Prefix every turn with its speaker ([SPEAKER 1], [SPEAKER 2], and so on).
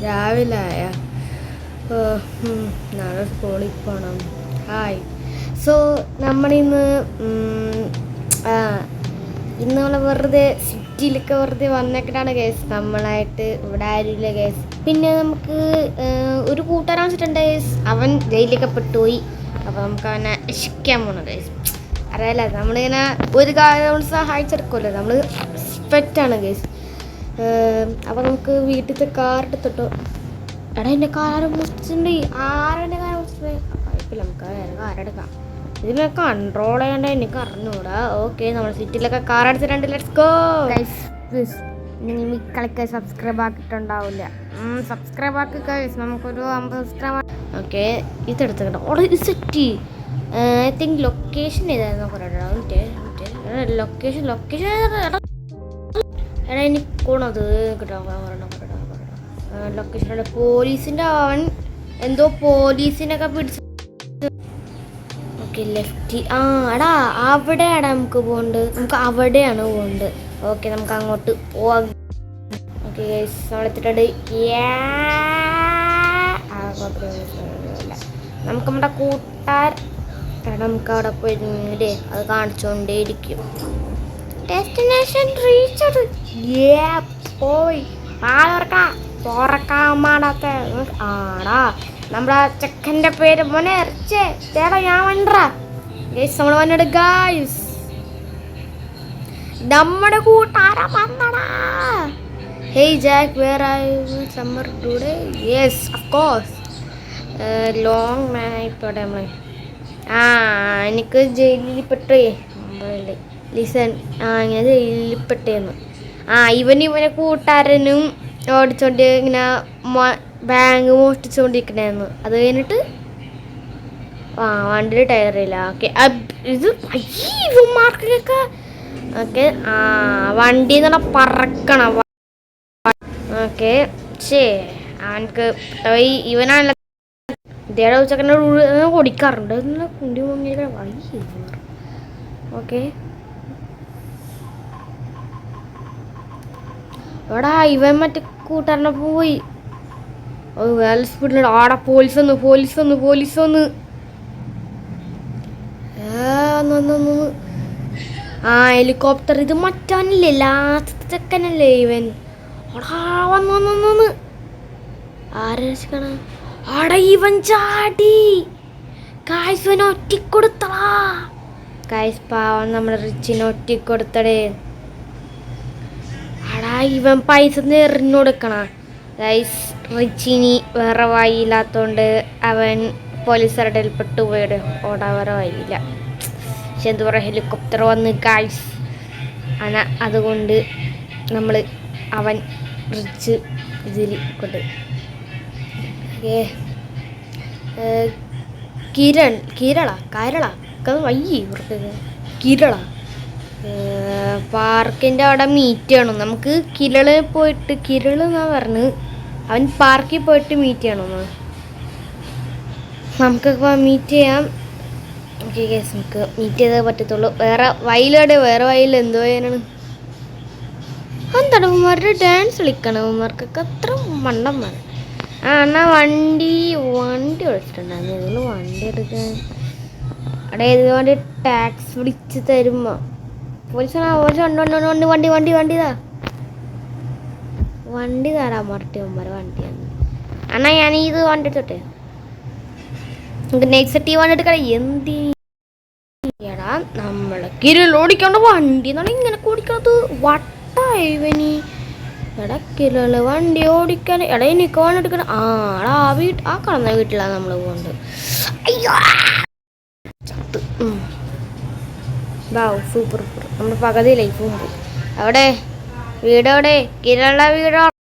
[SPEAKER 1] രാവിലെ ആയ നാളെ സ്കൂളിൽ പോകണം. ഹായ്. സോ നമ്മളിന്ന് നമ്മൾ വെറുതെ സിറ്റിയിലൊക്കെ വെറുതെ വന്നേക്കിട്ടാണ് കേസ്. നമ്മളായിട്ട് ഇവിടെ ആരുമില്ല കേസ്. പിന്നെ നമുക്ക് ഒരു കൂട്ടുകാരൻ വെച്ചിട്ടുണ്ട് കേസ്. അവൻ ജയിലിലൊക്കെ പെട്ടുപോയി. അപ്പോൾ നമുക്ക് അവനെ രക്ഷിക്കാൻ പോകണം കേസ്. അറിയാലോ, നമ്മളിങ്ങനെ ഒരു കാര്യം നമ്മൾ സഹായിച്ചെടുക്കുമല്ലോ, നമ്മൾ സ്പെറ്റാണ് കേസ്. അപ്പോൾ നമുക്ക് വീട്ടിലത്തെ കാർ എടുത്തിട്ടോ. എടാ എൻ്റെ കാർ മുറിച്ചിട്ടുണ്ട്. ആരെൻ്റെ കാർ മുറിച്ചിട്ടുണ്ട്? കുഴപ്പമില്ല, നമുക്ക് വേറെ കാർ എടുക്കാം. ഇതിനെ കൺട്രോൾ ചെയ്യേണ്ട എനിക്ക് അറിഞ്ഞൂടാ. ഓക്കെ, നമ്മൾ സിറ്റിയിലൊക്കെ കാർ അടിച്ചിട്ടുണ്ട്. Let's go guys. പ്ലീസ് നിങ്ങൾ ഈ കളിക്കാൻ സബ്സ്ക്രൈബ് ആക്കിയിട്ടുണ്ടാവില്ല. സബ്സ്ക്രൈബ് ആക്കി ഗൈസ്. നമുക്കൊരു 50 സബ്സ്ക്രൈബ്. ഓക്കെ, ഇതെടുത്തിട്ടോ. ഓടെ ഇത് സെറ്റ്. ഐ തിങ്ക് ലൊക്കേഷൻ ഏതായിരുന്നു പറയട്ടോ. ലൊക്കേഷൻ എടാ എനിക്ക് പോണത് കേട്ടോ. ലൊക്കേഷൻ പോലീസിൻ്റെ അവൻ എന്തോ പോലീസിനൊക്കെ പിടിച്ച്. Okay, left. എടാ അവിടെയാണ് നമുക്ക് പോകേണ്ടത്. നമുക്ക് അവിടെയാണ് പോകേണ്ടത്. ഓക്കെ, നമുക്ക് അങ്ങോട്ട് പോവാം. ഓക്കെ ഗൈസ്, നമ്മളെത്തിട്ടുണ്ട്. നമുക്ക് നമ്മുടെ നമുക്ക് അവിടെ പോയിരുന്നില്ലേ, അത് കാണിച്ചുകൊണ്ടേയിരിക്കും. Destination reached. പോയി തുറക്കാൻ മാടാത്ത ആടാ. നമ്മുടെ ചെക്കൻ്റെ പേര് മോനെ ഇറച്ചേ ചേട്ടാ. ഞാൻ വണ്ടാ ഗൈസ്, നമ്മൾ വന്നിട്ട് ഗൈസ് നമ്മുടെ കൂട്ടാരം വന്നടാ. Hey Jack, where are you summer today? Yes of course. Long man ആയിപ്പോട്ടെ നമ്മൾ. എനിക്ക് ജയിലിൽ പെട്ടേ ലിസൺ. ഇങ്ങനെ ജയിലിൽ പെട്ടേന്ന്. ഇവനെ കൂട്ടുകാരനും ഓടിച്ചോണ്ട് ഇങ്ങനെ ബാങ്ക് മോഷ്ടിച്ചുകൊണ്ടിരിക്കണേന്ന്. അത് കഴിഞ്ഞിട്ട് വണ്ടിയിൽ ടയറില്ല. ഓക്കെ, ഇത് ഇവന്മാർക്കൊക്കെ ഓക്കെ. വണ്ടി എന്ന് പറഞ്ഞാൽ പറക്കണം. ഓക്കെ, അവനക്ക് ഇവനാണല്ലോ ഇതേടെ ഉച്ചക്കന്നെ ഓടിക്കാറുണ്ട്. കുണ്ടി മുങ്ങിയ വഴി. ഓക്കെ, എടാ ഇവൻ മറ്റേ കൂട്ടുകാരനൊപ്പം പോയി. വേറെ സ്പീഡിൽ. ആടാ പോലീസ് വന്ന്. ഹെലികോപ്റ്റർ. ഇത് മറ്റാനില്ലേ, ലാസ്റ്റ് ചെക്കനല്ലേ ഇവൻ. ആടാ വന്ന് ആരെ രക്ഷിക്കണ. ആടാ ഇവൻ ചാടി. കായ്സ് ഇവൻ ഒറ്റിക്കൊടുത്തടാ. കായ്സ് പാവം നമ്മുടെ റിച്ചിനെ ഒറ്റിക്കൊടുത്തടേ. ആടാ ഇവൻ പൈസ എറിഞ്ഞു കൊടുക്കണ. ഗൈസ്, റിച്ചിനി വേറെ വഴിയില്ലാത്തതുകൊണ്ട് അവൻ പോലീസുകാരുടെ പെട്ടുപോയത്. ഓടാൻ വേറെ വഴിയില്ല. പക്ഷെ എന്താ പറയുക, ഹെലികോപ്റ്റർ വന്ന് ഗൈസ്. അതുകൊണ്ട് നമ്മൾ അവൻ റിച്ച് ഇതിൽ കൊണ്ട് കിരള പാർക്കിൻ്റെ അവിടെ മീറ്റ് ചെയ്യണം നമുക്ക്. കിരളെന്നാ പറഞ്ഞ് അവൻ പാർക്കിൽ പോയിട്ട് മീറ്റ് ചെയ്യണമെന്ന്. നമുക്കിപ്പോൾ മീറ്റ് ചെയ്യാം. ഓക്കെ കേസ്, നമുക്ക് മീറ്റ് ചെയ്തേ പറ്റത്തുള്ളൂ. വേറെ വയൽ എന്തോ ചെയ്യാനാണ്. എന്താണ് ഉമ്മാരുടെ ഡാൻസ് കളിക്കണം. ഉമ്മാർക്കൊക്കെ അത്ര മണ്ടന്മാർ. എന്നാൽ വണ്ടി വിളിച്ചിട്ടുണ്ടായിരുന്നു. ഇതിൽ വണ്ടി എടുക്കാൻ അവിടെ ഇതിന് വേണ്ടി ടാക്സ് വിളിച്ച് തരുമ്പോൾ വണ്ടി തരാൻ മറട്ടിയന്മാർ വണ്ടിയാണ്. എന്നാ ഞാൻ ഇത് വണ്ടി എടുത്തോട്ടെ. നമുക്ക് നെക്സ്റ്റ് ടീ വണ്ടി എടുക്കണം. എന്തിനാ നമ്മളെ കിരൾ ഓടിക്കേണ്ട വണ്ടി എന്നാണ് ഇങ്ങനെ ഓടിക്കണത്. വട്ടായിവനി. എടാ കിരള് വണ്ടി ഓടിക്കാൻ. എടാ എനിക്ക് വണ്ടി എടുക്കണം. ആ കളന്ന വീട്ടിലാണ് നമ്മൾ പോകുന്നത്. അയ്യോ സൂപ്പർ. നമ്മുടെ പകുതി ലൈഫും പോയി. അവിടെ വീടവിടെ കിരള വീടോ.